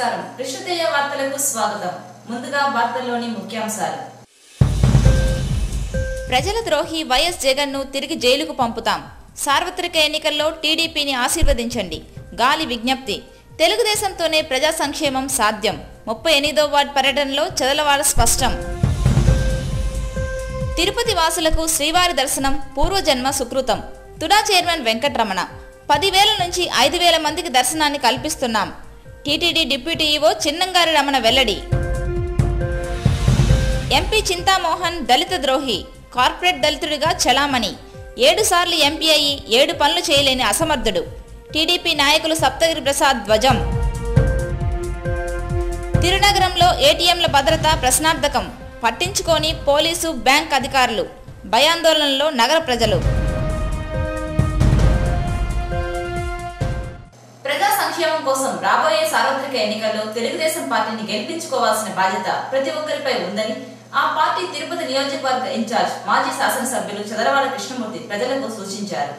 నమస్కారం కృష్ణతేజ వార్తలకు స్వాగతం ముందుగా వార్తల్లోని ముఖ్యాంశాలు ప్రజల ద్రోహి వైఎస్ జగన్ ను తిరిగి జైలుకు పంపుతాం సార్వత్రిక ఎన్నికల్లో టీడీపీని ఆశీర్వదించండి గాలి విజ్ఞప్తి తెలుగుదేశంతోనే ప్రజా సంక్షేమం సాధ్యం 38వ వార్డు పర్యటనలో చదలవాడ స్పష్టం తిరుపతి వాసులకు శ్రీవారి దర్శనం పూర్వజన్మ సుకృతం తుడా చైర్మన్ వెంకటరమణ 10,000 నుంచి 5,000 మందికి దర్శనాన్ని కల్పిస్తున్నాం TTD deputy EO Chinnangari Ramana వెల్లడి ఎంపీ చింతామోహన్ దళిత ద్రోహి కార్పొరేట్ దళితుడిగా చలామణి 7 సార్లు ఎంపీ అయి 7 పనులు చేయలేని అసమర్థుడు టీడీపీ నాయకులు సప్తగిరి ప్రసాద్ ధ్వజం తిరునగరంలో ఏటీఎంల భద్రత ప్రశ్నార్థకం పట్టించుకోని పోలీసు బ్యాంక్ అధికారులు భయాందోళనలో నగర ప్రజలు ప్రజా సంక్షేమం కోసం రాబోయే సార్వత్రిక ఎన్నికల్లో తెలుగుదేశం పార్టీని గెలిపించుకోవాల్సిన బాధ్యత ప్రతి ఒక్కరిపై ఉందని ఆ పార్టీ తిరుపతి నియోజకవర్గ ఇన్ఛార్జ్ మాజీ శాసనసభ్యులు చదలవాడ కృష్ణమూర్తి ప్రజలకు సూచించారు.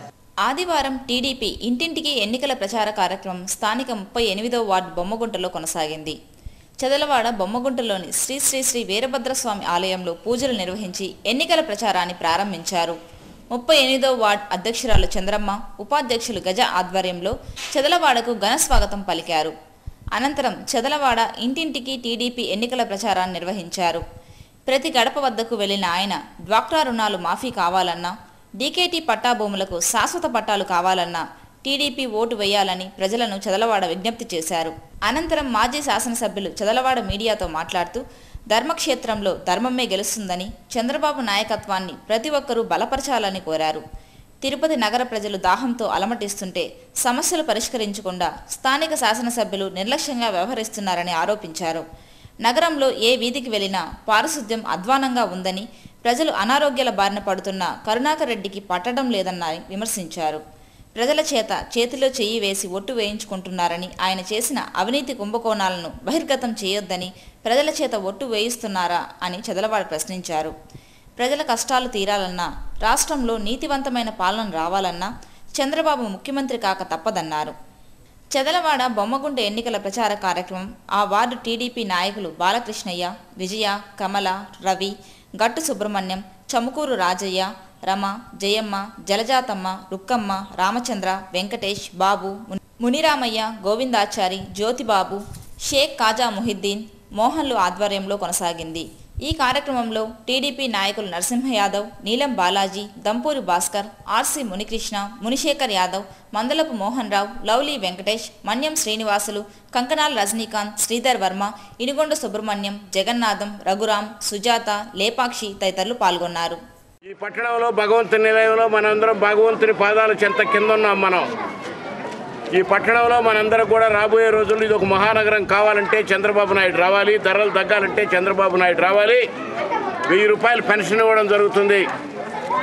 ఆదివారం టీడీపీ ఇంటింటికి ఎన్నికల ప్రచార కార్యక్రమం స్థానిక 38వ వార్డు బొమ్మగుంటలో కొనసాగింది. చదలవాడ బొమ్మగుంటలోని శ్రీ శ్రీ శ్రీ వీరభద్రస్వామి ఆలయంలో పూజలు నిర్వహించి ఎన్నికల ప్రచారాన్ని ప్రారంభించారు. 38వ వార్డు అధ్యక్షురాలు చంద్రమ్మ, ఉపాధ్యక్షులు గజ ఆధ్వర్యంలో చదలవాడకు ఘన స్వాగతం పలికారు. అనంతరం చదలవాడ ఇంటింటికి టీడీపీ ఎన్నికల ప్రచారాన్ని నిర్వహించారు. ప్రతి గడప వద్దకు వెళ్లిన ఆయన డ్వాక్రా రుణాలు మాఫీ కావాలన్నా, డీకేటీ పట్టా భూములకు శాశ్వత పట్టాలు కావాలన్నా టీడీపీ ఓటు వేయాలని ప్రజలను చదలవాడ విజ్ఞప్తి చేశారు. అనంతరం మాజీ శాసనసభ్యులు చదలవాడ మీడియాతో మాట్లాడుతూ ధర్మక్షేత్రంలో ధర్మమే గెలుస్తుందని, చంద్రబాబు నాయకత్వాన్ని ప్రతి ఒక్కరూ బలపరచాలని కోరారు. తిరుపతి నగర ప్రజలు దాహంతో అలమటిస్తుంటే సమస్యలు పరిష్కరించకుండా స్థానిక శాసనసభ్యులు నిర్లక్ష్యంగా వ్యవహరిస్తున్నారని ఆరోపించారు. నగరంలో ఏ వీధికి వెళ్లినా పారిశుద్ధ్యం అధ్వానంగా ఉందని, ప్రజలు అనారోగ్యాల బారిన పడుతున్న కరుణాకర్ రెడ్డికి పట్టడం లేదన్నారని విమర్శించారు. ప్రజల చేత చేతిలో చెయ్యి వేసి ఒట్టు వేయించుకుంటున్నారని, ఆయన చేసిన అవినీతి కుంభకోణాలను బహిర్గతం చేయొద్దని, ప్రజల చేత ఒట్టు వేయిస్తున్నారా అని చదలవాడ ప్రశ్నించారు. ప్రజల కష్టాలు తీరాలన్నా, రాష్ట్రంలో నీతివంతమైన పాలన రావాలన్నా చంద్రబాబు ముఖ్యమంత్రి కాక తప్పదన్నారు. చదలవాడ బొమ్మగుంట ఎన్నికల ప్రచార కార్యక్రమం ఆ వార్డు టీడీపీ నాయకులు బాలకృష్ణయ్య, విజయ, కమల, రవి, గట్టు సుబ్రహ్మణ్యం, చముకూరు రాజయ్య, రమ, జయమ్మ, జలజాతమ్మ, రుక్కమ్మ, రామచంద్ర, వెంకటేష్, బాబు, మునిరామయ్య, గోవిందాచారి, జ్యోతిబాబు, షేక్ కాజా ముహిద్దీన్, మోహన్లు ఆధ్వర్యంలో కొనసాగింది. ఈ కార్యక్రమంలో టీడీపీ నాయకులు నరసింహ యాదవ్, నీలం బాలాజీ, దంపూరి భాస్కర్, ఆర్సీ మునికృష్ణ, మునిశేఖర్ యాదవ్, మందలపు మోహన్ రావు, లవ్లీ వెంకటేష్, మన్యం శ్రీనివాసులు, కంకనాల రజనీకాంత్, శ్రీధర్ వర్మ, ఇనుగొండ సుబ్రహ్మణ్యం, జగన్నాథం, రఘురాం, సుజాత, లేపాక్షి తదితరులు పాల్గొన్నారు. ఈ పట్టణంలో భగవంతుని నిలయంలో మనందరం భగవంతుని పాదాల చెంత కింద ఉన్నాం. మనం ఈ పట్టణంలో మనందరం కూడా రాబోయే రోజుల్లో ఇది ఒక మహానగరం కావాలంటే చంద్రబాబు నాయుడు రావాలి, ధరలు తగ్గాలంటే చంద్రబాబు నాయుడు రావాలి. 1000 రూపాయలు పెన్షన్ ఇవ్వడం జరుగుతుంది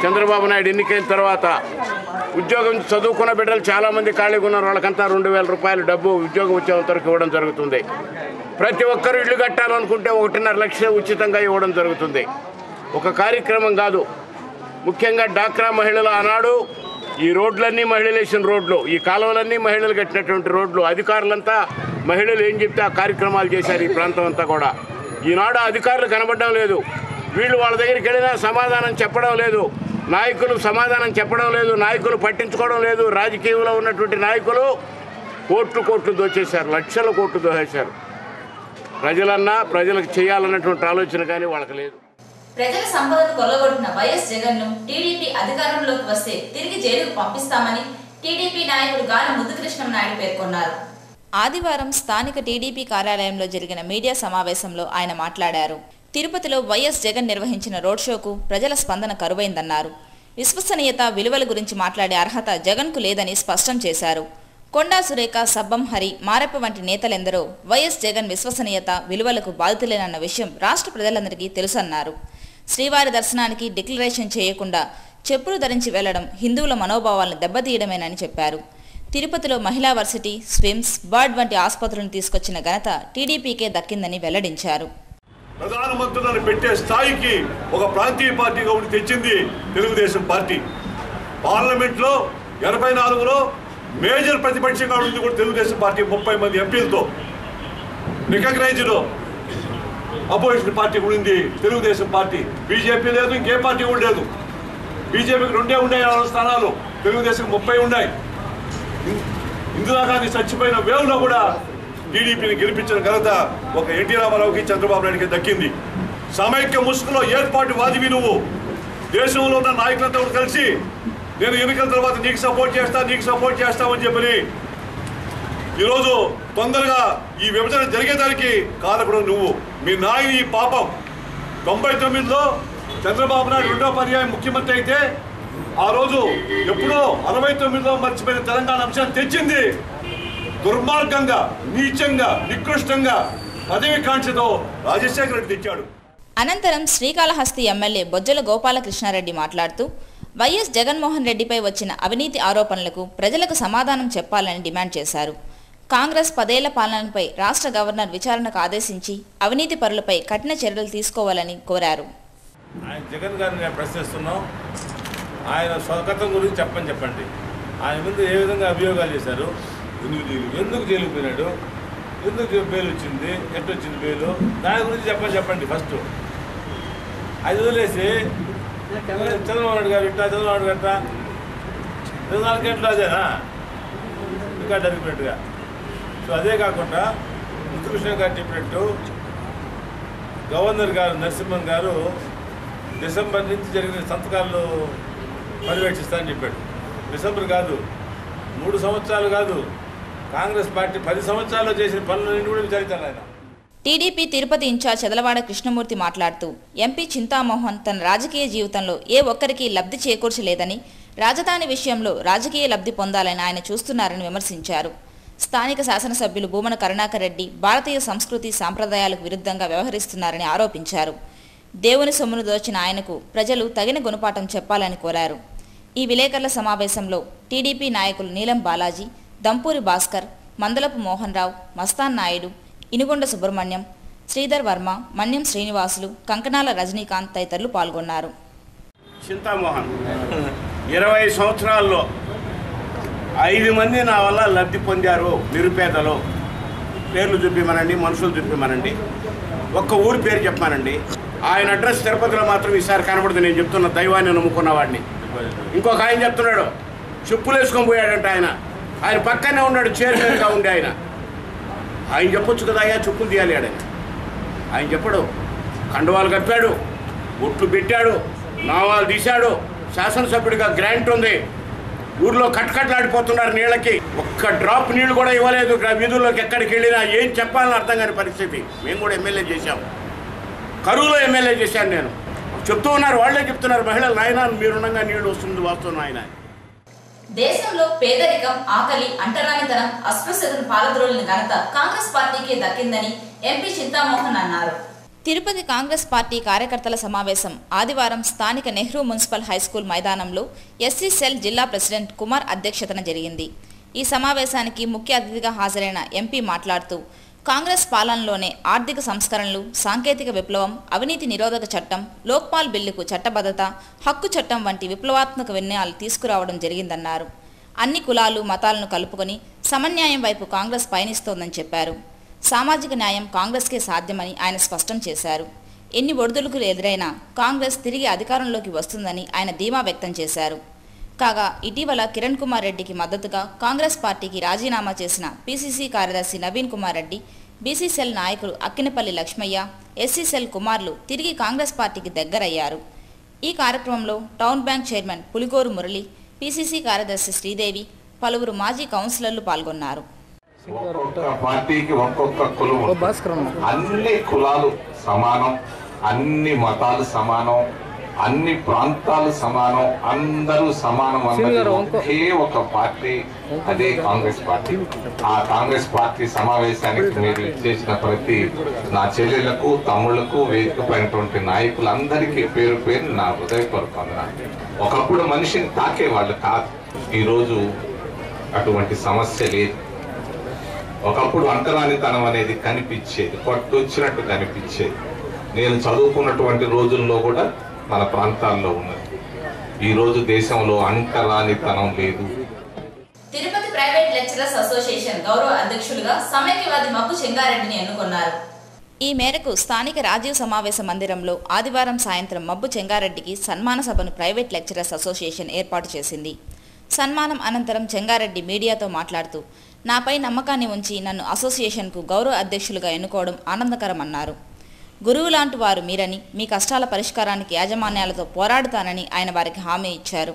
చంద్రబాబు నాయుడు ఎన్నికైన తర్వాత. ఉద్యోగం చదువుకున్న బిడ్డలు చాలామంది ఖాళీగా ఉన్నారు, వాళ్ళకంతా 2,000 రూపాయలు డబ్బు ఉద్యోగం వచ్చేంత వరకు ఇవ్వడం జరుగుతుంది. ప్రతి ఒక్కరూ ఇల్లు కట్టాలనుకుంటే 1.5 లక్షలు ఉచితంగా ఇవ్వడం జరుగుతుంది. ఒక కార్యక్రమం కాదు, ముఖ్యంగా డాక్రా మహిళలు ఆనాడు ఈ రోడ్లన్నీ మహిళలు వేసిన రోడ్లు, ఈ కాలువలన్నీ మహిళలు కట్టినటువంటి రోడ్లు, అధికారులంతా మహిళలు ఏం చెప్తే ఆ కార్యక్రమాలు చేశారు ఈ ప్రాంతం అంతా కూడా. ఈనాడు అధికారులు కనబడడం లేదు, వీళ్ళు వాళ్ళ దగ్గరికి వెళ్ళినా సమాధానం చెప్పడం లేదు, నాయకులు సమాధానం చెప్పడం లేదు, నాయకులు పట్టించుకోవడం లేదు. రాజకీయంలో ఉన్నటువంటి నాయకులు కోట్లు దోచేశారు, లక్షల కోట్లు దోచేశారు. ప్రజలన్నా ప్రజలకు చేయాలన్నటువంటి ఆలోచన కానీ వాళ్ళకి లేదు. ప్రజల సంపదను కొల్లగొట్టిన వైఎస్ జగన్ ను టీడీపీ అధికారంలోకి వస్తే తిరిగి జైలుకు పంపిస్తామని టీడీపీ నాయకుడు గాలి ముద్దుకృష్ణం నాయుడు పేర్కొన్నారు. ఆదివారం స్థానిక టీడీపీ కార్యాలయంలో జరిగిన మీడియా సమావేశంలో ఆయన మాట్లాడారు. తిరుపతిలో వైఎస్ జగన్ నిర్వహించిన రోడ్ షోకు ప్రజల స్పందన కరువైందన్నారు. విశ్వసనీయత, విలువల గురించి మాట్లాడే అర్హత జగన్కు లేదని స్పష్టం చేశారు. కొండా సురేఖ, సబ్బం హరి, మారెప్ప వంటి నేతలెందరో వైఎస్ జగన్ విశ్వసనీయత, విలువలకు బాధితులేనన్న విషయం రాష్ట్ర ప్రజలందరికీ తెలుసన్నారు. శ్రీవారి దర్శనానికి డిక్లరేషన్ చేయకుండా చెప్పులు ధరించి వెళ్లడం హిందువుల మనోభావాలను దెబ్బతీయడమేనని చెప్పారు. తిరుపతిలో మహిళా వర్సిటీ, స్విమ్స్, బర్డ్ వంటి ఆసుపత్రులను తీసుకొచ్చిన ఘనత టీడీపీకే దక్కిందని వెల్లడించారు. ప్రధానమంత్రులను పెట్టే స్థాయికి ఒక ప్రాంతీయ పార్టీగా ఉండి తెచ్చింది తెలుగుదేశం పార్టీ. పార్లమెంట్లో 84లో మేజర్ ప్రతిపక్షంగా ఉంది కూడా తెలుగుదేశం పార్టీ 30 మంది ఎంపీలతో. రికగ్నైజ్డ్ అపోజిషన్ పార్టీ కూడా ఉంది తెలుగుదేశం పార్టీ. బీజేపీ లేదు, ఇంకే పార్టీ కూడా లేదు. బీజేపీకి 2 ఉన్నాయి 4 స్థానాలు, తెలుగుదేశం 30 ఉన్నాయి. ఇందిరాగాంధీ చచ్చిపోయిన వేవ్లో కూడా టీడీపీని గెలిపించిన ఘనత ఒక ఎన్టీ రామారావుకి చంద్రబాబు నాయుడికి దక్కింది. సమైక్య ముసుగులో ఏర్పాటు వాదివి నువ్వు. దేశంలో ఉన్న నాయకులతో కలిసి నేను ఎన్నికల తర్వాత నీకు సపోర్ట్ చేస్తామని చెప్పని ఈరోజు తొందరగా ఈ విభజన జరిగేదానికి కారకుడు నువ్వు. మీ నాయని ఈ పాపం 99లో చంద్రబాబు నాయుడు 2వ పర్యాయం ముఖ్యమంత్రి అయితే ఆ రోజు ఎప్పుడో 69లో మర్చిపోయిన తెలంగాణ అంశాన్ని తెచ్చింది దుర్మార్గంగా, నీచంగా, నికృష్టంగా పదవి కాంక్షతో రాజశేఖర రెడ్డి తెచ్చాడు. అనంతరం శ్రీకాళహస్తి ఎమ్మెల్యే బొజ్జల గోపాలకృష్ణారెడ్డి మాట్లాడుతూ వైఎస్ జగన్మోహన్ రెడ్డిపై వచ్చిన అవినీతి ఆరోపణలకు ప్రజలకు సమాధానం చెప్పాలని డిమాండ్ చేశారు. కాంగ్రెస్ 10 ఏళ్ల పాలనపై రాష్ట్ర గవర్నర్ విచారణకు ఆదేశించి అవినీతి పరులపై కఠిన చర్యలు తీసుకోవాలని కోరారు. ఆయన జగన్ గారిని నేను ప్రశ్నిస్తున్నాం. ఆయన స్వగతం గురించి చెప్పండి. ఆయన ముందు ఏ విధంగా అభియోగాలు చేశారు, ఎందుకు జైలుకు పోయినాడు, ఎందుకు బెయిల్ వచ్చింది, ఎట్టొచ్చింది బెయిల్, దాని గురించి చెప్పండి ఫస్ట్. అది వదిలేసి చంద్రబాబు నాయుడు గారు చంద్రబాబు నాయుడు గట్ట 24 గంటలు అదేనా ఇంకా జరిగినట్టుగా. సో అదే కాకుండా ముద్దుకృష్ణ గారు చెప్పినట్టు గవర్నర్ గారు నరసింహన్ గారు డిసెంబర్ నుంచి జరిగిన సంతకాలు పర్యవేక్షిస్తానని చెప్పాడు. డిసెంబర్ కాదు, 3 సంవత్సరాలు కాదు, కాంగ్రెస్ పార్టీ 10 సంవత్సరాల్లో చేసిన పనులన్నీ కూడా విచారించాలి ఆయన. టీడీపీ తిరుపతి ఇన్ఛార్జ్ చదలవాడ కృష్ణమూర్తి మాట్లాడుతూ ఎంపీ చింతామోహన్ తన రాజకీయ జీవితంలో ఏ ఒక్కరికి లబ్ధి చేకూర్చలేదని, రాజధాని విషయంలో రాజకీయ లబ్ధి పొందాలని ఆయన చూస్తున్నారని విమర్శించారు. స్థానిక శాసనసభ్యులు భూమన కరుణాకర్ రెడ్డి భారతీయ సంస్కృతి సాంప్రదాయాలకు విరుద్ధంగా వ్యవహరిస్తున్నారని ఆరోపించారు. దేవుని సొమ్మును దోచిన ఆయనకు ప్రజలు తగిన గుణపాఠం చెప్పాలని కోరారు. ఈ విలేకరుల సమావేశంలో టీడీపీ నాయకులు నీలం బాలాజీ, దంపూరి భాస్కర్, మందలపు మోహన్ రావు, మస్తాన్ నాయుడు, ఇనుగొండ సుబ్రహ్మణ్యం, శ్రీధర్ వర్మ, మన్యం శ్రీనివాసులు, కంకణాల రజనీకాంత్ తదితరులు పాల్గొన్నారు. చింతామోహన్ 20 సంవత్సరాల్లో 5 మంది నా వల్ల లబ్ధి పొందారు. నిరుపేదలు పేర్లు చూపిమనండి, మనుషులు చూపిమనండి, ఒక్క ఊరి పేరు చెప్పానండి. ఆయన అడ్రస్ తిరుపతిలో మాత్రం ఈసారి కనబడుతుంది. నేను చెప్తున్న దైవాన్ని నమ్ముకున్న వాడిని. ఇంకొక ఆయన చెప్తున్నాడు చెప్పులు వేసుకొని పోయాడంట. ఆయన పక్కనే ఉన్నాడు, చైర్మన్గా ఉండే ఆయన చెప్పొచ్చు కదా, అయ్యా చెప్పులు తీయాలి ఆయన చెప్పడు. కండువాలు కప్పాడు, ఒట్లు పెట్టాడు, నావాలు తీశాడు, శాసనసభ్యుడిగా గ్రాంట్ ఉంది. ఊర్లో కట్కట్లాడిపోతున్నారు నీళ్ళకి, ఒక్క డ్రాప్ నీళ్లు కూడా ఇవ్వలేదు. వీధుల్లోకి ఎక్కడికి వెళ్ళినా ఏం చెప్పాలని అర్థం కాని పరిస్థితి. మేము కూడా ఎమ్మెల్యే చేశాం, కరువులో ఎమ్మెల్యే చేశాను. నేను చెప్తూ ఉన్నారు, వాళ్లే చెప్తున్నారు మహిళలు, నాయన మీరుండగా నీళ్లు వస్తుంది వాస్తవం ఆయన. దేశంలో పేదరికం, ఆకలి, అంటరానితనం, అస్పృశ్యతను పాలద్రోలిన ఘనత కాంగ్రెస్ పార్టీకి దక్కిందని ఎంపీ చింతామోహన్ అన్నారు. తిరుపతి కాంగ్రెస్ పార్టీ కార్యకర్తల సమావేశం ఆదివారం స్థానిక నెహ్రూ మున్సిపల్ హైస్కూల్ మైదానంలో ఎస్సీ సెల్ జిల్లా ప్రెసిడెంట్ కుమార్ అధ్యక్షతన జరిగింది. ఈ సమావేశానికి ముఖ్య అతిథిగా హాజరైన ఎంపీ మాట్లాడుతూ కాంగ్రెస్ పాలనలోనే ఆర్థిక సంస్కరణలు, సాంకేతిక విప్లవం, అవినీతి నిరోధక చట్టం, లోక్పాల్ బిల్లుకు చట్టబద్ధత, హక్కు చట్టం వంటి విప్లవాత్మక నిర్ణయాలు తీసుకురావడం జరిగిందన్నారు. అన్ని కులాలు, మతాలను కలుపుకొని సమన్యాయం వైపు కాంగ్రెస్ పయనిస్తోందని చెప్పారు. సామాజిక న్యాయం కాంగ్రెస్కే సాధ్యమని ఆయన స్పష్టం చేశారు. ఎన్ని ఒడిదుడుకులు ఎదురైనా కాంగ్రెస్ తిరిగి అధికారంలోకి వస్తుందని ఆయన ధీమా వ్యక్తం చేశారు. కాగా ఇటీవల కిరణ్ కుమార్ రెడ్డికి మద్దతుగా కాంగ్రెస్ పార్టీకి రాజీనామా చేసిన పీసీసీ కార్యదర్శి నవీన్ కుమార్ రెడ్డి, బీసీసెల్ నాయకులు అక్కినపల్లి లక్ష్మయ్య, ఎస్సీసెల్ కుమార్లు తిరిగి కాంగ్రెస్ పార్టీకి దగ్గరయ్యారు. ఈ కార్యక్రమంలో town bank chairman Puligoru Murali, PCC కార్యదర్శి శ్రీదేవి, పలువురు మాజీ కౌన్సిలర్లు పాల్గొన్నారు. ఒక్కొక్క పార్టీకి ఒక్కొక్క కులం, అన్ని కులాలు సమానం, అన్ని మతాలు సమానం, అన్ని ప్రాంతాలు సమానం, అందరూ సమానం అన్నది ఒకే ఒక పార్టీ, అదే కాంగ్రెస్ పార్టీ. ఆ కాంగ్రెస్ పార్టీ సమావేశానికి మీరు చేసిన ప్రతి నా చెల్లెలకు, తమ్ముళ్లకు, వేదికపైనటువంటి నాయకులందరికీ పేరు పేరు నా హృదయపూర్వక వందనాలు. ఒకప్పుడు మనిషిని తాకేవాళ్ళు కాదు, ఈరోజు అటువంటి సమస్య లేదు. ఒకప్పుడు అంటరానితనం అనేది కనిపించేది, పట్టొచ్చినట్టు కనిపించేది. నేను చదువుకున్నటువంటి రోజుల్లో కూడా మన ప్రాంతాల్లో ఉన్నది. ఈ రోజు దేశంలో అంటరానితనం లేదు. తిరుపతి ప్రైవేట్ లెక్చరర్స్ అసోసియేషన్ గౌరవ అధ్యక్షులుగా సమైక్యవాది మబ్బు చెంగారెడ్డిని ఎన్నుకున్నారు. ఈ మేరకు స్థానిక రాజీవ్ సమావేశ మందిరంలో ఆదివారం సాయంత్రం మబ్బు చెంగారెడ్డికి సన్మాన సభను ప్రైవేట్ లెక్చరర్స్ అసోసియేషన్ ఏర్పాటు చేసింది. సన్మానం అనంతరం చెంగారెడ్డి మీడియాతో మాట్లాడుతూ నాపై నమ్మకాన్ని ఉంచి నన్ను అసోసియేషన్కు గౌరవ అధ్యక్షులుగా ఎన్నుకోవడం ఆనందకరమన్నారు. గురువు లాంటి వారు మీరని, మీ కష్టాల పరిష్కారానికి యాజమాన్యాలతో పోరాడుతానని ఆయన వారికి హామీ ఇచ్చారు.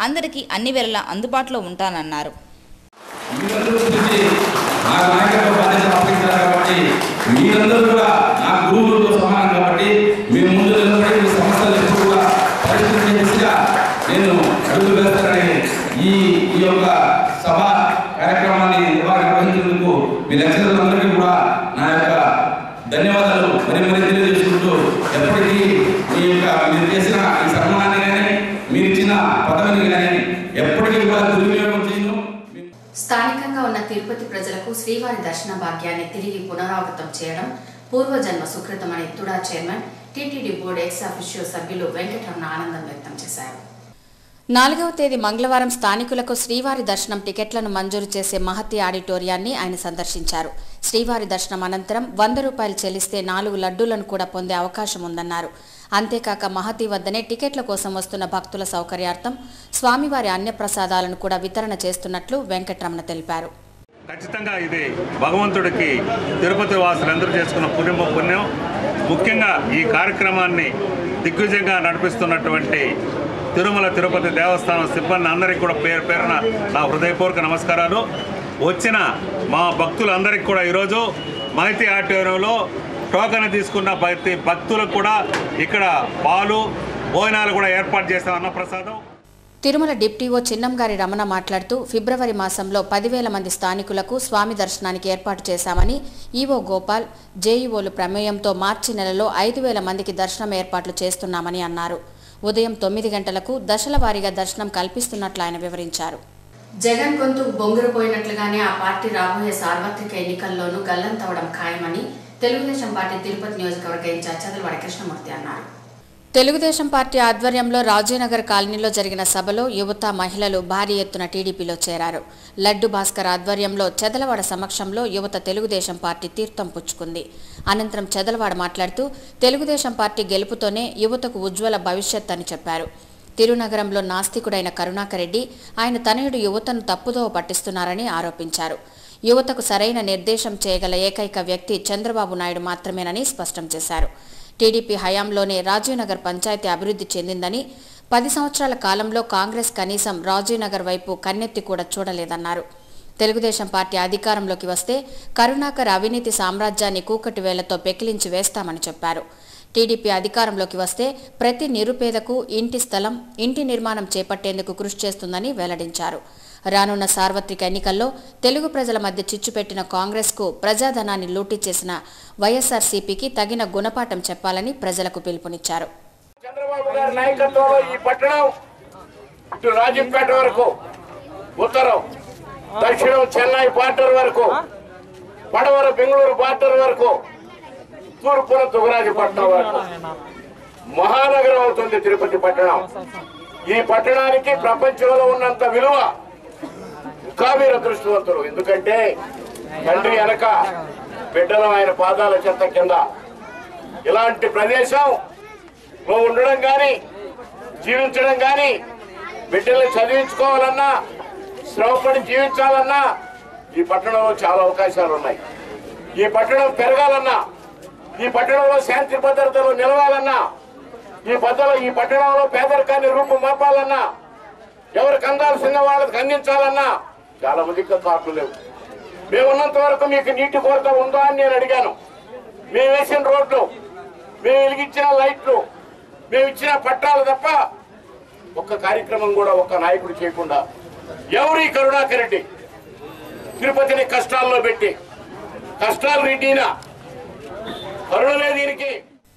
అందరికీ అన్ని వేళలా అందుబాటులో ఉంటానన్నారు. మీరందరూ కూడా నా గురువులతో సమానం కాబట్టి మేము ముందు నిలబడి మీ సమస్యలు ఎప్పుడు కూడా పరిష్కరించే దిశగా నేను అడుగులు వేస్తానని ఈ యొక్క సభ కార్యక్రమాన్ని నిర్వహించేందుకు మీ లెక్చరర్లందరికీ కూడా నా యొక్క ధన్యవాదాలు మరి తెలియజేసుకుంటూ ఎప్పటికీ మీ యొక్క మీరు చేసిన ఈ సన్మానాన్ని కానీ మీరు ఇచ్చిన పదవిని కానీ ఎప్పటికీ కూడా దుర్వినియోగం చేయను. స్థానికంగా ఉన్న తిరుపతి ప్రజలకు శ్రీవారి దర్శన భాగ్యాన్ని తిరిగి పునరావృతం చేయడం పూర్వజన్మ సుకృతమని TUDA chairman TTD board ex officio సభ్యులు వెంకటరమణ ఆనందం వ్యక్తం చేశారు. 4వ తేదీ మంగళవారం స్థానికులకు శ్రీవారి దర్శనం టికెట్లను మంజూరు చేసే మహతి ఆడిటోరియాన్ని ఆయన సందర్శించారు. శ్రీవారి దర్శనం అనంతరం 100 రూపాయలు చెల్లిస్తే 4 లడ్డూలను కూడా పొందే అవకాశం ఉందన్నారు. అంతేకాక మహతి వద్దనే టికెట్ల కోసం వస్తున్న భక్తుల సౌకర్యార్థం స్వామివారి అన్నప్రసాదాలను కూడా వితరణ చేస్తున్నట్లు వెంకటరమణ తెలిపారు. ఖచ్చితంగా ఇది భగవంతుడికి తిరుపతి వాసులందరూ చేసుకున్న పుణ్యం. ముఖ్యంగా ఈ కార్యక్రమాన్ని దిగ్విజయంగా నడిపిస్తున్నటువంటి తిరుమల తిరుపతి దేవస్థానం సిబ్బంది అందరికీ కూడా పేరు పేరున నా హృదయపూర్వక నమస్కారాలు. వచ్చిన మా భక్తులందరికీ కూడా ఈరోజు మహతి ఆడిటోరియంలో టోకెన్ తీసుకున్న ప్రతి భక్తులకు కూడా ఇక్కడ పాలు భోజనాలు కూడా ఏర్పాటు చేస్తాం అన్నప్రసాదం. తిరుమల డిప్టీఓ చిన్నంగారి రమణ మాట్లాడుతూ ఫిబ్రవరి మాసంలో 10,000 మంది స్థానికులకు స్వామి దర్శనానికి ఏర్పాటు చేశామని, ఈవో గోపాల్, జేఈఓలు ప్రమేయంతో మార్చి నెలలో 5,000 మందికి దర్శనం ఏర్పాట్లు చేస్తున్నామని అన్నారు. ఉదయం 9 గంటలకు దశల వారీగా దర్శనం కల్పిస్తున్నట్లు ఆయన వివరించారు. జగన్ గొంతు బొంగురుపోయినట్లుగానే ఆ పార్టీ రాబోయే సార్వత్రిక ఎన్నికల్లోనూ గల్లంతవడం ఖాయమని తెలుగుదేశం పార్టీ తిరుపతి నియోజకవర్గ ఇన్ఛార్జ్ చదలవాడ కృష్ణమూర్తి అన్నారు. తెలుగుదేశం పార్టీ ఆధ్వర్యంలో రాజీనగర్ కాలనీలో జరిగిన సభలో యువత, మహిళలు భారీ ఎత్తున టీడీపీలో చేరారు. లడ్డు భాస్కర్ ఆధ్వర్యంలో చెదలవాడ సమక్షంలో యువత తెలుగుదేశం పార్టీ తీర్థం పుచ్చుకుంది. అనంతరం చెదలవాడ మాట్లాడుతూ తెలుగుదేశం పార్టీ గెలుపుతోనే యువతకు ఉజ్వల భవిష్యత్ అని చెప్పారు. తిరునగరంలో నాస్తికుడైన కరుణాకర్ రెడ్డి ఆయన తనయుడు యువతను తప్పుదోవ పట్టిస్తున్నారని ఆరోపించారు. యువతకు సరైన నిర్దేశం చేయగల ఏకైక వ్యక్తి చంద్రబాబు నాయుడు మాత్రమేనని స్పష్టం చేశారు. టీడీపీ హయాంలోనే రాజీవ్నగర్ పంచాయతీ అభివృద్ధి చెందిందని, 10 సంవత్సరాల కాలంలో కాంగ్రెస్ కనీసం రాజీవ్నగర్ వైపు కన్నెత్తి కూడా చూడలేదన్నారు. తెలుగుదేశం పార్టీ అధికారంలోకి వస్తే కరుణాకర్ అవినీతి సామ్రాజ్యాన్ని కూకటి వేళ్లతో పెకిలించి వేస్తామని చెప్పారు. టీడీపీ అధికారంలోకి వస్తే ప్రతి నిరుపేదకు ఇంటి స్థలం, ఇంటి నిర్మాణం చేపట్టేందుకు కృషి చేస్తుందని వెల్లడించారు. రానున్న సార్వత్రిక ఎన్నికల్లో తెలుగు ప్రజల మధ్య చిచ్చుపెట్టిన కాంగ్రెస్కు ప్రజాధనాన్ని లూటీ చేసిన వైఎస్ఆర్సీపీకి తగిన గుణపాఠం చెప్పాలని ప్రజలకు పిలుపునిచ్చారు. చంద్రబాబు గారి నాయకత్వంలో ఈ పట్టణం ఇటు రాజంపేట వరకు, ఉత్తరం, దక్షిణం చెన్నై బార్డర్ వరకు, పడవర బెంగళూరు బార్డర్ వరకు, తూర్పున దుగరాజపట్నం వరకు మహానగరం అవుతుంది తిరుపతి పట్టణం. ఈ పట్టణానికి ప్రపంచంలో ఉన్నంత విలువ ఇంకా మీరు అదృష్టవంతులు. ఎందుకంటే తండ్రి వెనక బిడ్డలు ఆయన పాదాల చెత్త కింద ఇలాంటి ప్రదేశంలో ఉండడం కానీ, జీవించడం కానీ, బిడ్డల్ని చదివించుకోవాలన్నా, శ్రమపడి జీవించాలన్నా ఈ పట్టణంలో చాలా అవకాశాలు ఉన్నాయి. ఈ పట్టణం పెరగాలన్నా, ఈ పట్టణంలో శాంతి భద్రతలు నిలవాలన్నా, ఈ పట్టణంలో పేదరికాన్ని రూపుమాపాలన్నా, ఎవరికి అందాల్సిన వాళ్ళకి అందించాలన్నా చాలా మందికి కార్లు లేవు. మేము ఉన్నంత వరకు మీకు నీటి కొరత ఉందా అని నేను అడిగాను. మేము వేసిన రోడ్లు, మేము వెలిగించిన లైట్లు, మేము ఇచ్చిన పట్టాలు తప్ప ఒక్క కార్యక్రమం కూడా ఒక్క నాయకుడు చేయకుండా ఎవరు ఈ కరుణాకర్ రెడ్డి తిరుపతిని కష్టాల్లో పెట్టి కష్టాలు రెడ్డినా కరుణలే దీనికి.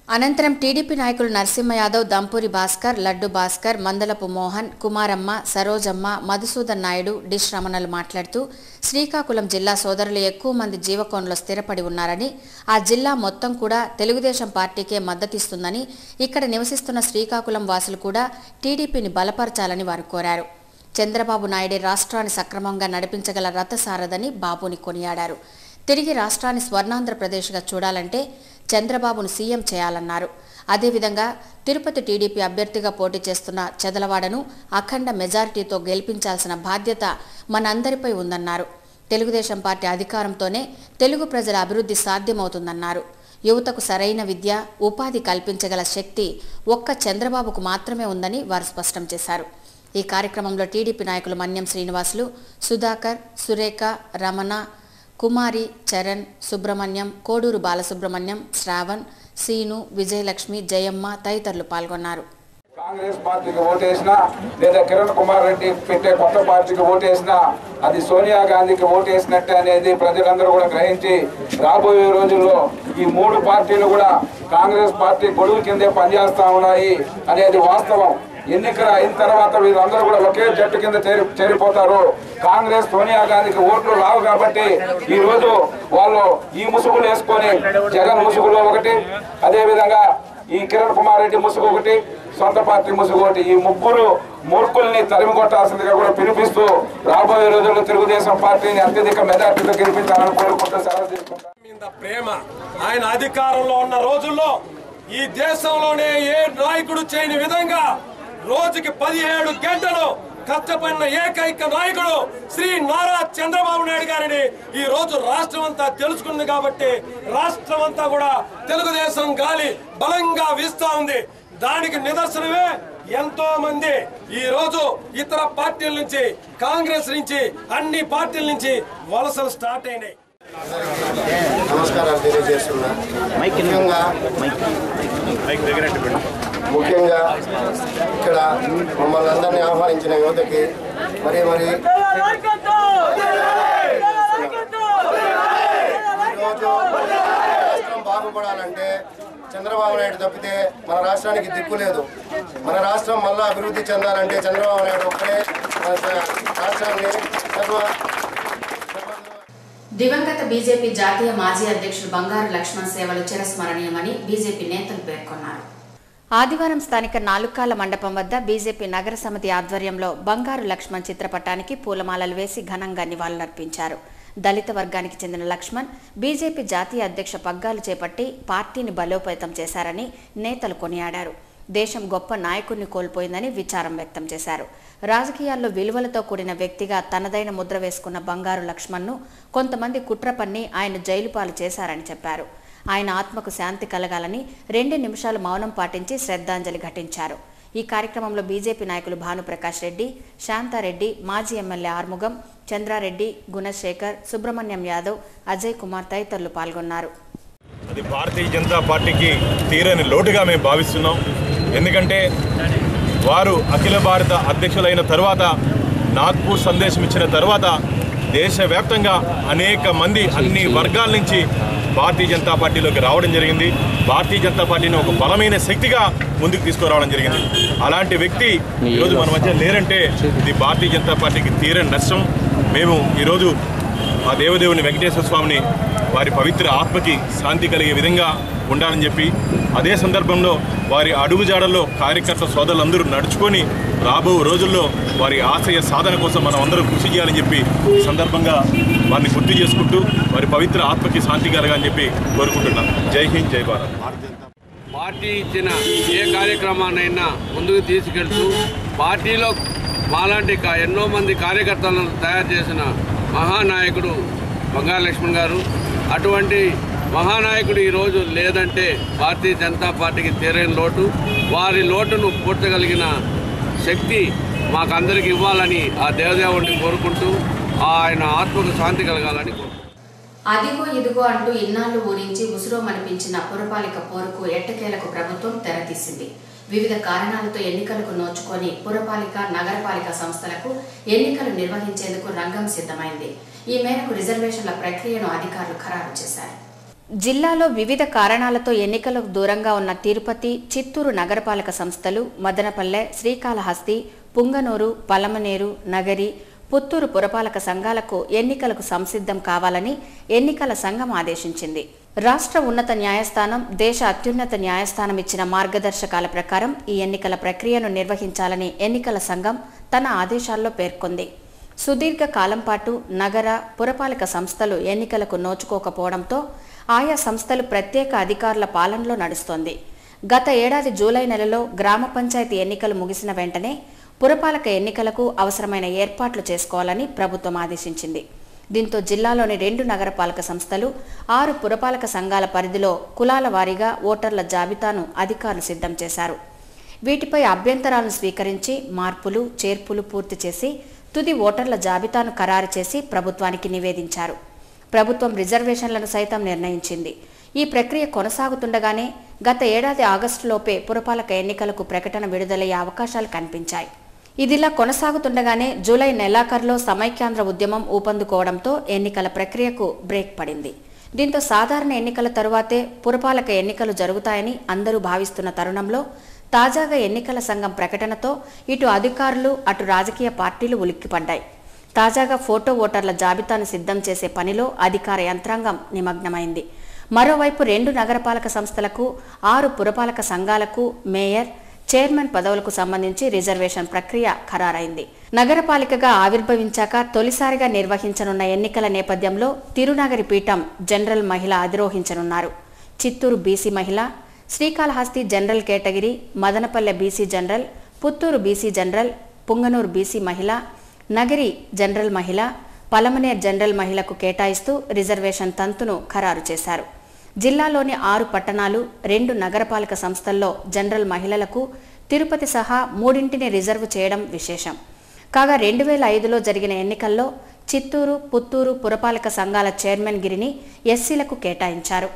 అనంతరం టీడీపీ నాయకులు నరసింహ యాదవ్, దంపూరి భాస్కర్, లడ్డు భాస్కర్, మందలపు మోహన్, కుమారమ్మ, సరోజమ్మ, మధుసూదన్ నాయుడు, డిష్ రమణలు మాట్లాడుతూ శ్రీకాకుళం జిల్లా సోదరులు ఎక్కువ మంది జీవకోణంలో స్థిరపడి ఉన్నారని, ఆ జిల్లా మొత్తం కూడా తెలుగుదేశం పార్టీకే మద్దతిస్తుందని, ఇక్కడ నివసిస్తున్న శ్రీకాకుళం వాసులు కూడా టీడీపీని బలపరచాలని వారు కోరారు. చంద్రబాబు నాయుడే రాష్ట్రాన్ని సక్రమంగా నడిపించగల రథసారథని బాబుని కొనియాడారు. తిరిగి రాష్ట్రాన్ని స్వర్ణాంధ్రప్రదేశ్గా చూడాలంటే చంద్రబాబును సీఎం చేయాలన్నారు. అదేవిధంగా తిరుపతి టీడీపీ అభ్యర్థిగా పోటీ చేస్తున్న చెదలవాడను అఖండ మెజారిటీతో గెలిపించాల్సిన బాధ్యత మనందరిపై ఉందన్నారు. తెలుగుదేశం పార్టీ అధికారంతోనే తెలుగు ప్రజల అభివృద్ధి సాధ్యమవుతుందన్నారు. యువతకు సరైన విద్య, ఉపాధి కల్పించగల శక్తి ఒక్క చంద్రబాబుకు మాత్రమే ఉందని వారు స్పష్టం చేశారు. ఈ కార్యక్రమంలో టీడీపీ నాయకులు మన్యం శ్రీనివాసులు, సుధాకర్, సురేఖ, రమణ, కుమారి, చరణ్, సుబ్రహ్మణ్యం, కోడూరు బాలసుబ్రహ్మణ్యం, శ్రావణ్, సీను, విజయలక్ష్మి, జయమ్మ తదితరులు పాల్గొన్నారు. కాంగ్రెస్ పార్టీకి ఓటేసినా లేదా కిరణ్ కుమార్ రెడ్డి పెట్టే కొత్త పార్టీకి ఓటేసినా అది సోనియా గాంధీకి ఓటేసినట్టే అనేది ప్రజలందరూ కూడా గ్రహించి రాబోయే రోజుల్లో ఈ మూడు పార్టీలు కూడా కాంగ్రెస్ పార్టీ గొడుగు కిందే పనిచేస్తా ఉన్నాయి అనేది వాస్తవం. ఎన్నికలు అయిన తర్వాత వీళ్ళందరూ కూడా ఒకే జట్టు కింద చేరిపోతారు. కాంగ్రెస్ సోనియా గాంధీకి ఓట్లు రావు కాబట్టి ఈ రోజు వాళ్ళు ఈ ముసుగులు వేసుకొని జగన్ ముసుగులో ఒకటి, అదేవిధంగా ఈ కిరణ్ కుమార్ రెడ్డి ముసుగు ఒకటి, సొంత పార్టీ ముసుగు ఒకటి, ఈ ముగ్గురు మూర్ఖుల్ని తరిమి కొట్టాల్సిందిగా కూడా పిలిపిస్తూ రాబోయే రోజుల్లో తెలుగుదేశం పార్టీని అత్యధిక మెజార్టీతో గెలిపించాలని కోరుకుంటూ సెలవు తీసుకుంటాం. ప్రేమ ఆయన అధికారంలో ఉన్న రోజుల్లో ఈ దేశంలోనే ఏ నాయకుడు చేయని విధంగా రోజుకి 17 గంటలు కష్టపడిన ఏకైక నాయకుడు శ్రీ నారా చంద్రబాబు నాయుడు గారిని ఈ రోజు రాష్ట్రం అంతా తెలుసుకుంది కాబట్టి రాష్ట్రం అంతా కూడా తెలుగుదేశం గాలి బలంగా వీస్తా ఉంది. దానికి నిదర్శనమే ఎంతో మంది ఈ రోజు ఇతర పార్టీల నుంచి, కాంగ్రెస్ నుంచి, అన్ని పార్టీల నుంచి వలసలు స్టార్ట్ అయినాయి. నమస్కారాలు తెలియజేస్తున్నా. ముఖ్యంగా ఇక్కడ మమ్మల్ని అందరినీ ఆహ్వానించిన యువతకి మరి ఈరోజు రాష్ట్రం బాగుపడాలంటే చంద్రబాబు నాయుడు తప్పితే మన రాష్ట్రానికి దిక్కు లేదు. మన రాష్ట్రం మళ్ళా అభివృద్ధి చెందాలంటే చంద్రబాబు నాయుడు ఒక్కడే రాష్ట్రాన్ని దివంగత బీజేపీ జాతీయ మాజీ అధ్యక్షుడు బంగారు లక్ష్మణ్ సేవలు చిరస్మరణీయమని బీజేపీ నేతలు పేర్కొన్నారు. ఆదివారం స్థానిక నాలుకాల మండపం వద్ద బీజేపీ నగర సమితి ఆధ్వర్యంలో బంగారు లక్ష్మణ్ చిత్రపటానికి పూలమాలలు వేసి ఘనంగా నివాళులర్పించారు. దళిత వర్గానికి చెందిన లక్ష్మణ్ బీజేపీ జాతీయ అధ్యక్ష పగ్గాలు చేపట్టి పార్టీని బలోపేతం చేశారని నేతలు కొనియాడారు. దేశం గొప్ప నాయకుడిని కోల్పోయిందని విచారం వ్యక్తం చేశారు. రాజకీయాల్లో విలువలతో కూడిన వ్యక్తిగా తనదైన ముద్ర వేసుకున్న బంగారు లక్ష్మణ్ను కొంతమంది కుట్ర పన్ని ఆయన జైలు పాలు చేశారని చెప్పారు. ఆయన ఆత్మకు శాంతి కలగాలని 2 నిమిషాలు మౌనం పాటించి శ్రద్ధాంజలి ఘటించారు. ఈ కార్యక్రమంలో బీజేపీ నాయకులు భానుప్రకాష్ రెడ్డి, శాంతారెడ్డి, మాజీ ఎమ్మెల్యే ఆర్ముగం, చంద్రారెడ్డి, గుణశేఖర్, సుబ్రహ్మణ్యం యాదవ్, అజయ్ కుమార్ తదితరులు పాల్గొన్నారు. అది భారతీయ జనతా పార్టీకి తీరని లోటుగా మేము భావిస్తున్నాం. ఎందుకంటే వారు అఖిల భారత అధ్యక్షులైన తర్వాత, నాగ్పూర్ సందేశం ఇచ్చిన తర్వాత దేశవ్యాప్తంగా అనేక మంది అన్ని వర్గాల నుంచి భారతీయ జనతా పార్టీలోకి రావడం జరిగింది. భారతీయ జనతా పార్టీని ఒక బలమైన శక్తిగా ముందుకు తీసుకురావడం జరిగింది. అలాంటి వ్యక్తి ఈరోజు మన మధ్య లేరంటే ఇది భారతీయ జనతా పార్టీకి తీరని నష్టం. మేము ఈరోజు ఆ దేవదేవుని వెంకటేశ్వర స్వామిని వారి పవిత్ర ఆత్మకి శాంతి కలిగే విధంగా ఉండాలని చెప్పి, అదే సందర్భంలో వారి అడుగుజాడల్లో కార్యకర్త సోదరులందరూ నడుచుకొని రాబో రోజుల్లో వారి ఆశయ సాధన కోసం మనం అందరం కృషి చేయాలని చెప్పి ఈ సందర్భంగా వారిని గుర్తు చేసుకుంటూ వారి పవిత్ర ఆత్మకి శాంతి కలగాలని చెప్పి కోరుకుంటున్నాం. జై హింద్, జై భారత్. పార్టీ ఇచ్చిన ఏ కార్యక్రమాన్నైనా ముందుకు తీసుకెళ్తూ పార్టీలో మాలాంటి ఎన్నో మంది కార్యకర్తలను తయారు చేసిన మహానాయకుడు బంగారు లక్ష్మణ్ గారు. అటువంటి మహానాయకుడు ఈరోజు లేదంటే భారతీయ జనతా పార్టీకి తీరని లోటు. వారి లోటును పూడ్చగలిగిన శక్తి మాకందరికి ఇవ్వాలని ఆ దేవదేవుడిని కోరుకుంటూ ఆయన ఆత్మకు శాంతి కలగాలని కోరుకుంటున్నాను. అదిగో ఇదిగో అంటూ ఇన్నాళ్లు ఊరించి ఉసురోమనిపించిన పురపాలిక పోరుకు ఎట్టకేలకు ప్రభుత్వం తెరతీసింది. వివిధ కారణాలతో ఎన్నికలకు నోచుకొని పురపాలిక, నగరపాలిక సంస్థలకు ఎన్నికలు నిర్వహించేందుకు రంగం సిద్ధమైంది. ఈ మేరకు రిజర్వేషన్ల ప్రక్రియను అధికారులు ఖరారు చేశారు. జిల్లాలో వివిధ కారణాలతో ఎన్నికలకు దూరంగా ఉన్న తిరుపతి, చిత్తూరు నగరపాలక సంస్థలు, మదనపల్లె, శ్రీకాళహస్తి, పుంగనూరు, పలమనేరు, నగరి, పుత్తూరు పురపాలక సంఘాలకు ఎన్నికలకు సంసిద్ధం కావాలని ఎన్నికల సంఘం ఆదేశించింది. రాష్ట్ర ఉన్నత న్యాయస్థానం దేశ అత్యున్నత న్యాయస్థానం ఇచ్చిన మార్గదర్శకాల ప్రకారం ఈ ఎన్నికల ప్రక్రియను నిర్వహించాలని ఎన్నికల సంఘం తన ఆదేశాల్లో పేర్కొంది. సుదీర్ఘ కాలం పాటు నగర పురపాలక సంస్థలు ఎన్నికలకు నోచుకోకపోవడంతో ఆయా సంస్థలు ప్రత్యేక అధికారుల పాలనలో నడుస్తోంది. గత ఏడాది జూలై నెలలో గ్రామ పంచాయతీ ఎన్నికలు ముగిసిన వెంటనే పురపాలక ఎన్నికలకు అవసరమైన ఏర్పాట్లు చేసుకోవాలని ప్రభుత్వం ఆదేశించింది. దీంతో జిల్లాలోని 2 నగరపాలక సంస్థలు 6 పురపాలక సంఘాల పరిధిలో కులాల వారీగా ఓటర్ల జాబితాను అధికారులు సిద్ధం చేశారు. వీటిపై అభ్యంతరాలను స్వీకరించి మార్పులు చేర్పులు పూర్తి చేసి తుది ఓటర్ల జాబితాను ఖరారు చేసి ప్రభుత్వానికి నివేదించారు. ప్రభుత్వం రిజర్వేషన్లను సైతం నిర్ణయించింది. ఈ ప్రక్రియ కొనసాగుతుండగానే గత ఏడాది ఆగస్టులోపే పురపాలక ఎన్నికలకు ప్రకటన విడుదలయ్యే అవకాశాలు కనిపించాయి. ఇదిలా కొనసాగుతుండగానే జూలై నెలాఖరులో సమైక్యాంధ్ర ఉద్యమం ఊపందుకోవడంతో ఎన్నికల ప్రక్రియకు బ్రేక్ పడింది. దీంతో సాధారణ ఎన్నికల తరువాతే పురపాలక ఎన్నికలు జరుగుతాయని అందరూ భావిస్తున్న తరుణంలో తాజాగా ఎన్నికల సంఘం ప్రకటనతో ఇటు అధికారులు అటు రాజకీయ పార్టీలు ఉలిక్కిపడ్డాయి. తాజాగా ఫోటో ఓటర్ల జాబితాను సిద్ధం చేసే పనిలో అధికార యంత్రాంగం నిమగ్నమైంది. మరోవైపు 2 నగరపాలక సంస్థలకు 6 పురపాలక సంఘాలకు మేయర్ చైర్మన్ పదవులకు సంబంధించి రిజర్వేషన్ ప్రక్రియ ఖరారైంది. నగరపాలికగా ఆవిర్భవించాక తొలిసారిగా నిర్వహించనున్న ఎన్నికల నేపథ్యంలో తిరునగరి పీఠం జనరల్ మహిళ అధిరోహించనున్నారు. చిత్తూరు బీసీ మహిళ, Srikalahasti general category, Madanapalle BC general, Puttur BC general, Punganur BC మహిళ, నగరి జనరల్ మహిళ, పలమనేర్ జనరల్ మహిళకు కేటాయిస్తూ రిజర్వేషన్ తంతును ఖరారు చేశారు. జిల్లాలోని 6 పట్టణాలు 2 నగరపాలక సంస్థల్లో జనరల్ మహిళలకు తిరుపతి సహా 3 రిజర్వ్ చేయడం విశేషం. కాగా 2005లో జరిగిన ఎన్నికల్లో చిత్తూరు, పుత్తూరు పురపాలక సంఘాల చైర్మన్ గిరిని ఎస్సీలకు కేటాయించారు.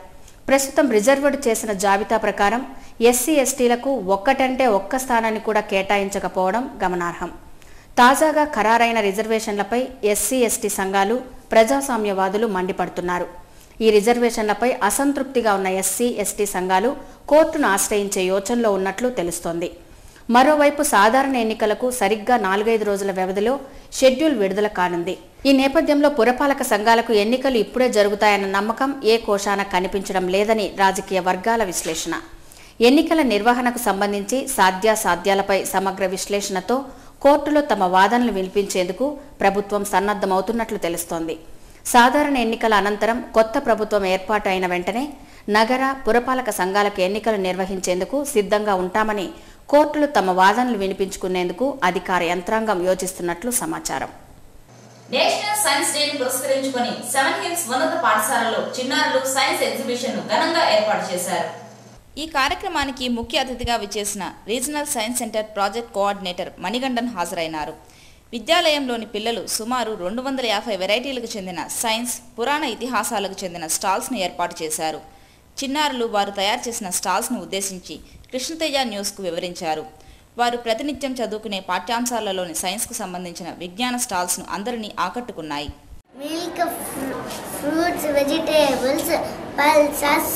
ప్రస్తుతం రిజర్వ్డ్ చేసిన జాబితా ప్రకారం ఎస్సీ ఎస్టీలకు ఒక్కటంటే ఒక్క స్థానాన్ని కూడా కేటాయించకపోవడం గమనార్హం. తాజాగా ఖరారైన రిజర్వేషన్లపై ఎస్సీ ఎస్టీ సంఘాలు ప్రజాస్వామ్యవాదులు మండిపడుతున్నారు. ఈ రిజర్వేషన్లపై అసంతృప్తిగా ఉన్న ఎస్సీ ఎస్టీ సంఘాలు కోర్టును ఆశ్రయించే యోచనలో ఉన్నట్లు తెలుస్తోంది. మరోవైపు సాధారణ ఎన్నికలకు సరిగ్గా 4-5 రోజుల వ్యవధిలో షెడ్యూల్ విడుదల కానుంది. ఈ నేపథ్యంలో పురపాలక సంఘాలకు ఎన్నికలు ఇప్పుడే జరుగుతాయన్న నమ్మకం ఏ కోశాన కనిపించడం లేదని రాజకీయ వర్గాల విశ్లేషణ. ఎన్నికల నిర్వహణకు సంబంధించి సాధ్యాసాధ్యాలపై సమగ్ర విశ్లేషణతో కోర్టులో తమ వాదనలు వినిపించేందుకు ప్రభుత్వం సన్నద్ధమవుతున్నట్లు తెలుస్తోంది. సాధారణ ఎన్నికల అనంతరం కొత్త ప్రభుత్వం ఏర్పాటు అయిన వెంటనే నగర పురపాలక సంఘాలకు ఎన్నికలు నిర్వహించేందుకు సిద్ధంగా ఉంటామని కోర్టులు తమ వాదనలు వినిపించుకునేందుకు అధికార యంత్రాంగం యోచిస్తున్నట్లు సమాచారం. నేషనల్ సైన్స్ డేని పురస్కరించుకొని 7 హిల్స్ ఉన్నత పాఠశాలలో చిన్నారులు సైన్స్ ఎగ్జిబిషన్ ను ఘనంగా ఏర్పాటు చేశారు. ఈ కార్యక్రమానికి ముఖ్య అతిథిగా విచ్చేసిన regional science centre project coordinator Manigandan హాజరైనారు. విద్యాలయంలోని పిల్లలు సుమారు 250 వెరైటీలకు చెందిన సైన్స్, పురాణ ఇతిహాసాలకు చెందిన స్టాల్స్ను ఏర్పాటు చేశారు. చిన్నారులు వారు తయారు చేసిన స్టాల్స్ను ఉద్దేశించి కృష్ణతేజ న్యూస్కు వివరించారు. వారు ప్రతినిత్యం చదువుకునే పాఠ్యాంశాలలోని సైన్స్కు సంబంధించిన విజ్ఞాన స్టాల్స్ను అందరినీ ఆకట్టుకున్నాయి. Milk, fruits, vegetables, pulses,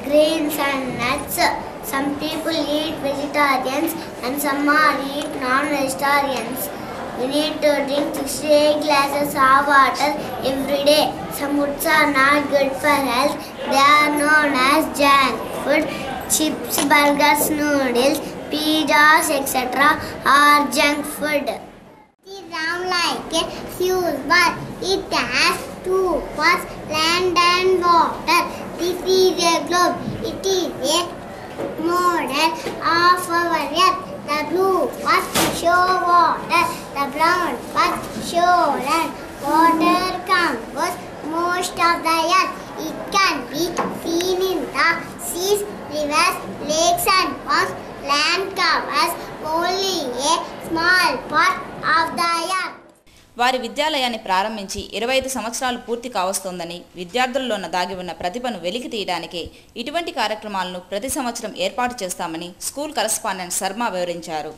grains and nuts. Some people eat vegetarians and some are eat non-vegetarians. You need to drink 68 glasses of water every day. Some foods are not good for health. They are known as junk food. Chips, burgers, noodles, pizzas, etc. are junk food. It is round like a huge ball. It has 2 parts, land and water. This is a globe. It is a model of our earth. The blue parts show water. The brown parts show land. Water covers most of the earth. It can be seen in the seas, rivers, lakes and ponds. Land covers only a small part of the earth. వారి విద్యాలయాన్ని ప్రారంభించి 25 సంవత్సరాలు పూర్తి కావస్తోందని, విద్యార్థుల్లోన దాగి ఉన్న ప్రతిభను వెలికి తీయడానికే ఇటువంటి కార్యక్రమాలను ప్రతి సంవత్సరం ఏర్పాటు చేస్తామని స్కూల్ కరెస్పాండెంట్ శర్మ వివరించారు.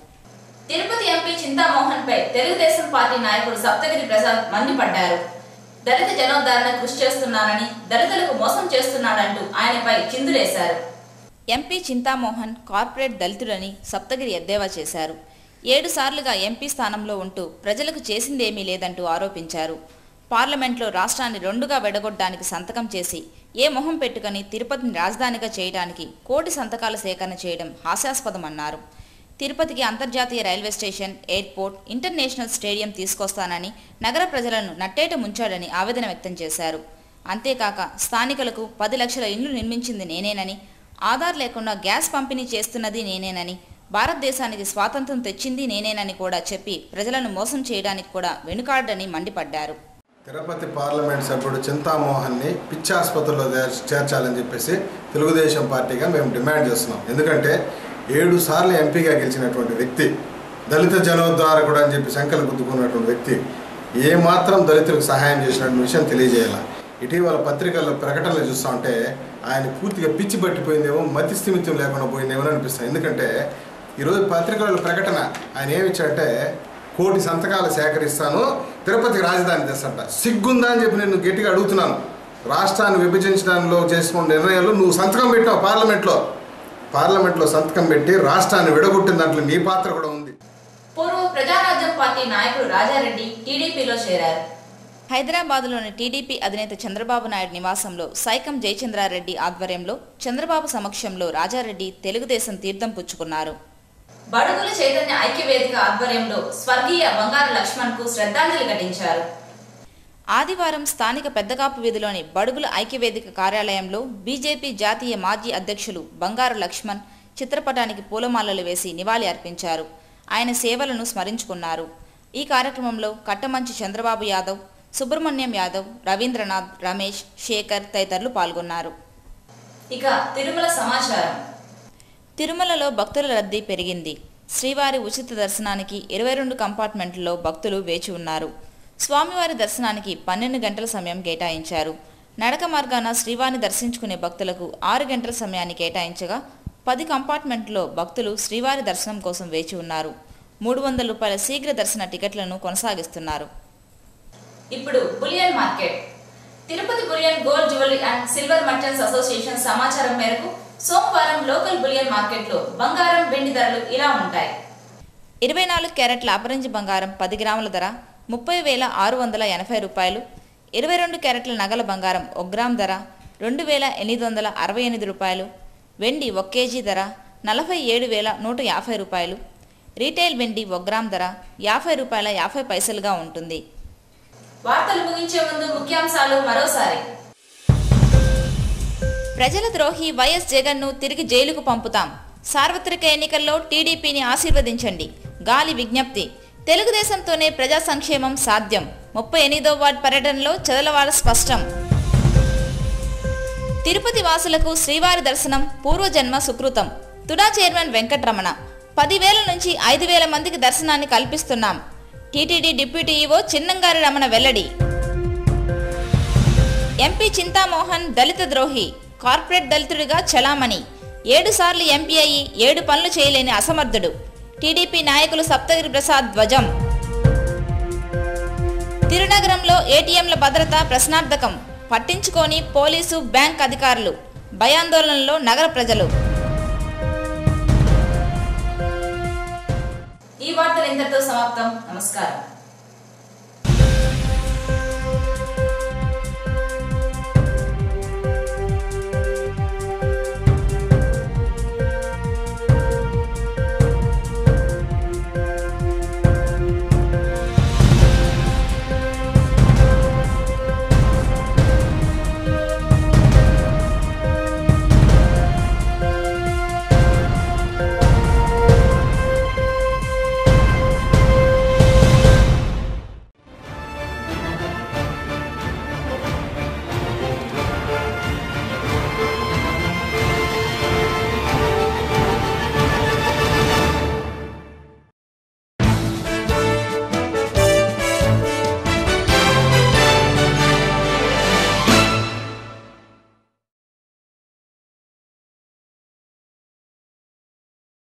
తిరుపతి ఎంపీ చింతామోహన్ పై తెలుగుదేశం పార్టీ నాయకుడు సప్తగిరి ప్రసాద్ మండిపడ్డారు. దళిత జనోద్ధరణ కృషి చేస్తున్నానని, దళితులకు మోసం చేస్తున్నాడంటూ ఆయనపై చిందులేశారు. ఎంపీ చింతామోహన్ కార్పొరేట్ దళితులని సప్తగిరి ఎద్దేవా చేశారు. 7 సార్లుగా ఎంపీ స్థానంలో ఉంటూ ప్రజలకు చేసిందేమీ లేదంటూ ఆరోపించారు. పార్లమెంట్లో రాష్ట్రాన్ని 2గా విడగొట్టడానికి సంతకం చేసి ఏ మొహం పెట్టుకుని తిరుపతిని రాజధానిగా చేయడానికి కోటి సంతకాల సేకరణ చేయడం హాస్యాస్పదమన్నారు. తిరుపతికి అంతర్జాతీయ railway station, airport, international stadium తీసుకొస్తానని నగర ప్రజలను నట్టేట ముంచాడని ఆవేదన వ్యక్తం చేశారు. అంతేకాక స్థానికులకు 10 లక్షల ఇళ్లు నిర్మించింది నేనేనని, ఆధార్ లేకుండా గ్యాస్ పంపిణీ చేస్తున్నది నేనేనని, భారతదేశానికి స్వాతంత్రం తెచ్చింది నేనేనని కూడా చెప్పి ప్రజలను మోసం చేయడానికి కూడా వెనుకాడని మండిపడ్డారు. తిరుపతి పార్లమెంట్ సభ్యుడు చింతామోహన్ని పిచ్చి ఆసుపత్రిలో చేర్చాలని చెప్పేసి తెలుగుదేశం పార్టీగా మేము డిమాండ్ చేస్తున్నాం. ఎందుకంటే 7 సార్లు ఎంపీగా గెలిచినటువంటి వ్యక్తి, దళిత జనోద్ధారకుడు అని చెప్పి సంఖ్యలు గుద్దుకున్నటువంటి వ్యక్తి ఏమాత్రం దళితులకు సహాయం చేసినటువంటి విషయం తెలియజేయాలి. ఇటీవల పత్రికల్లో ప్రకటనలు చూస్తూ ఉంటే ఆయన పూర్తిగా పిచ్చి పట్టిపోయిందేమో, మతి స్థిమిత్యం లేకుండా పోయిందేమో అనిపిస్తుంది. ఎందుకంటే ఈరోజు పత్రికల ప్రకటన ఆయన ఏమిచ్చాడంటే 1 కోటి సంతకాలు సేకరిస్తాను, తిరుపతికి రాజధాని తెస్తంట. సిగ్గుందా అని చెప్పి నేను గట్టిగా అడుగుతున్నాను. రాష్ట్రాన్ని విభజించడంలో చేసుకున్న నిర్ణయాలు నువ్వు సంతకం పెట్టావు పార్లమెంట్లో సంతకం పెట్టి రాష్ట్రాన్ని విడగొట్టిన దాంట్లో నీ పాత్ర కూడా ఉంది. పూర్వ ప్రజారాజ్యం పార్టీ నాయకుడు రాజారెడ్డి టీడీపీలో చేరారు. హైదరాబాద్లోని టీడీపీ అధినేత చంద్రబాబు నాయుడు నివాసంలో సైకం జయచంద్రారెడ్డి ఆధ్వర్యంలో చంద్రబాబు సమక్షంలో రాజారెడ్డి తెలుగుదేశం తీర్థం పుచ్చుకున్నారు. బడుగుల చైతన్య ఐక్యవేదిక ఆధ్వర్యంలో స్వర్గీయ బంగారు లక్ష్మణ్ కు శ్రద్ధాంజలి ఘటించారు. ఆదివారం స్థానిక పెద్దకాపు వీధిలోని బడుగుల ఐక్యవేదిక కార్యాలయంలో బీజేపీ జాతీయ మాజీ అధ్యక్షులు బంగారు లక్ష్మణ్ చిత్రపటానికి పూలమాలలు వేసి నివాళి అర్పించారు. ఆయన సేవలను స్మరించుకున్నారు. ఈ కార్యక్రమంలో కట్టమంచి చంద్రబాబు యాదవ్, సుబ్రహ్మణ్యం యాదవ్, రవీంద్రనాథ్, రమేష్, శేఖర్ తదితరులు పాల్గొన్నారు. ఇక తిరుమల సమాచారం. తిరుమలలో భక్తుల రద్దీ పెరిగింది. శ్రీవారి ఉచిత దర్శనానికి 22 కంపార్ట్మెంట్లలో భక్తులు వేచి ఉన్నారు. స్వామివారి దర్శనానికి 12 గంటల సమయం కేటాయించారు. నడక మార్గాన శ్రీవారిని దర్శించుకునే భక్తులకు 6 గంటల సమయాన్ని కేటాయించగా 10 కంపార్ట్మెంట్లో భక్తులు శ్రీవారి దర్శనం కోసం వేచి ఉన్నారు. 300 రూపాయల శీఘ్ర దర్శన టికెట్లను కొనసాగిస్తున్నారు. ఇప్పుడు bullion market. Tirupati bullion gold jewellery and silver merchants association సమాచారం మేరకు సోమవారం లోకల్ బులియన్ మార్కెట్లో బంగారం, వెండి ధరలు ఇలా ఉంటాయి. 24 క్యారెట్ల అపరంజి బంగారం 10 గ్రాముల ధర 30,680 రూపాయలు. 22 క్యారెట్ల నగల బంగారం 1 గ్రామ్ ధర 2,868 రూపాయలు. వెండి 1 కేజీ ధర 47,150 రూపాయలు. రీటైల్ వెండి 1 గ్రామ్ ధర 50 రూపాయల 50 పైసలుగా ఉంటుంది. వార్తలు ముగించే ముందు ముఖ్యాంశాలు మరోసారి. ప్రజల ద్రోహి వైఎస్ జగన్ను తిరిగి జైలుకు పంపుతాం. సార్వత్రిక ఎన్నికల్లో టీడీపీని ఆశీర్వదించండి. గాలి విజ్ఞప్తి. తెలుగుదేశంతోనే ప్రజా సంక్షేమం సాధ్యం. 38వ వార్డు పర్యటనలో చదలవాడ స్పష్టం. తిరుపతి వాసులకు శ్రీవారి దర్శనం పూర్వజన్మ సుకృతం. తుడా చైర్మన్ వెంకటరమణ. 10,000 నుంచి 5,000 మందికి దర్శనాన్ని కల్పిస్తున్నాం. TTD deputy EO Chinnangari Ramana వెల్లడి. ఎంపీ చింతామోహన్ దళిత ద్రోహి, కార్పొరేట్ దళితుడిగా చలామణి. 7 సార్లు ఎంపీ అయి 7 పనులు చేయలేని అసమర్థుడు. టీడీపీ నాయకులు సప్తగిరి ప్రసాద్ ధ్వజం. తిరునగరంలో ఏటీఎంల భద్రత ప్రశ్నార్థకం. పట్టించుకోని పోలీసు, బ్యాంక్ అధికారులు. భయాందోళనలో నగర ప్రజలు. ఈ వార్తలు ఇంతటితో సమాప్తం. నమస్కారం.